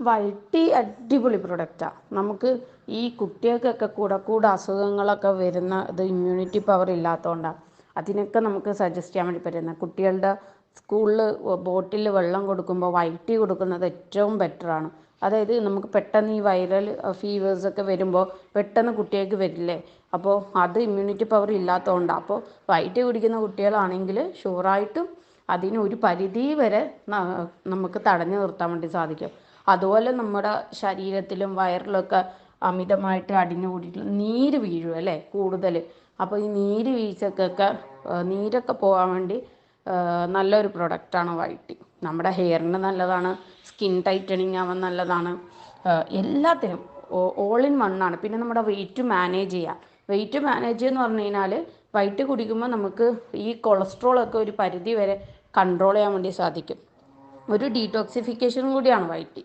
White tea അടിപൊളി പ്രൊഡക്റ്റാണ്. നമുക്ക് ഈ കുട്ടികൾക്കൊക്കെ കൂടെ അസുഖങ്ങളൊക്കെ വരുന്ന ഇത് ഇമ്മ്യൂണിറ്റി പവർ ഇല്ലാത്തതുകൊണ്ടാണ്. അതിനൊക്കെ നമുക്ക് സജസ്റ്റ് ചെയ്യാൻ വേണ്ടി പറ്റുന്നത് കുട്ടികളുടെ സ്കൂളിൽ ബോട്ടിൽ വെള്ളം കൊടുക്കുമ്പോൾ വൈറ്റ് ടീ കൊടുക്കുന്നത് ഏറ്റവും ബെറ്ററാണ്. അതായത് നമുക്ക് പെട്ടെന്ന് ഈ വൈറൽ ഫീവേഴ്സൊക്കെ വരുമ്പോൾ പെട്ടെന്ന് കുട്ടികൾക്ക് വരില്ലേ, അപ്പോൾ അത് ഇമ്മ്യൂണിറ്റി പവർ ഇല്ലാത്തതുകൊണ്ടാണ്. അപ്പോൾ വൈറ്റ് ടീ കുടിക്കുന്ന കുട്ടികളാണെങ്കിൽ ഷുവറായിട്ടും അതിന് ഒരു പരിധി വരെ നമുക്ക് തടഞ്ഞു നിർത്താൻ വേണ്ടി സാധിക്കും. അതുപോലെ നമ്മുടെ ശരീരത്തിലും വയറിലൊക്കെ അമിതമായിട്ട് അടിഞ്ഞു കൂടിയിട്ട് നീര് വീഴും അല്ലേ കൂടുതൽ. അപ്പോൾ ഈ നീര് വീഴ്ചക്കൊക്കെ നീരൊക്കെ പോകാൻ വേണ്ടി നല്ലൊരു പ്രൊഡക്റ്റാണ് വൈറ്റ് ടീ. നമ്മുടെ ഹെയറിന് നല്ലതാണ്, സ്കിൻ ടൈറ്റനിങ് ആവാൻ നല്ലതാണ്, എല്ലാത്തിനും ഓൾ ഇൻ വണ്ണാണ്. പിന്നെ നമ്മുടെ വെയിറ്റ് മാനേജ് ചെയ്യുക. വെയിറ്റ് മാനേജ് എന്ന് പറഞ്ഞു കഴിഞ്ഞാൽ വൈറ്റ് കുടിക്കുമ്പോൾ നമുക്ക് ഈ കൊളസ്ട്രോളൊക്കെ ഒരു പരിധി വരെ കൺട്രോൾ ചെയ്യാൻ വേണ്ടി സാധിക്കും. ഒരു ഡീടോക്സിഫിക്കേഷൻ കൂടിയാണ് വൈറ്റ് ടീ.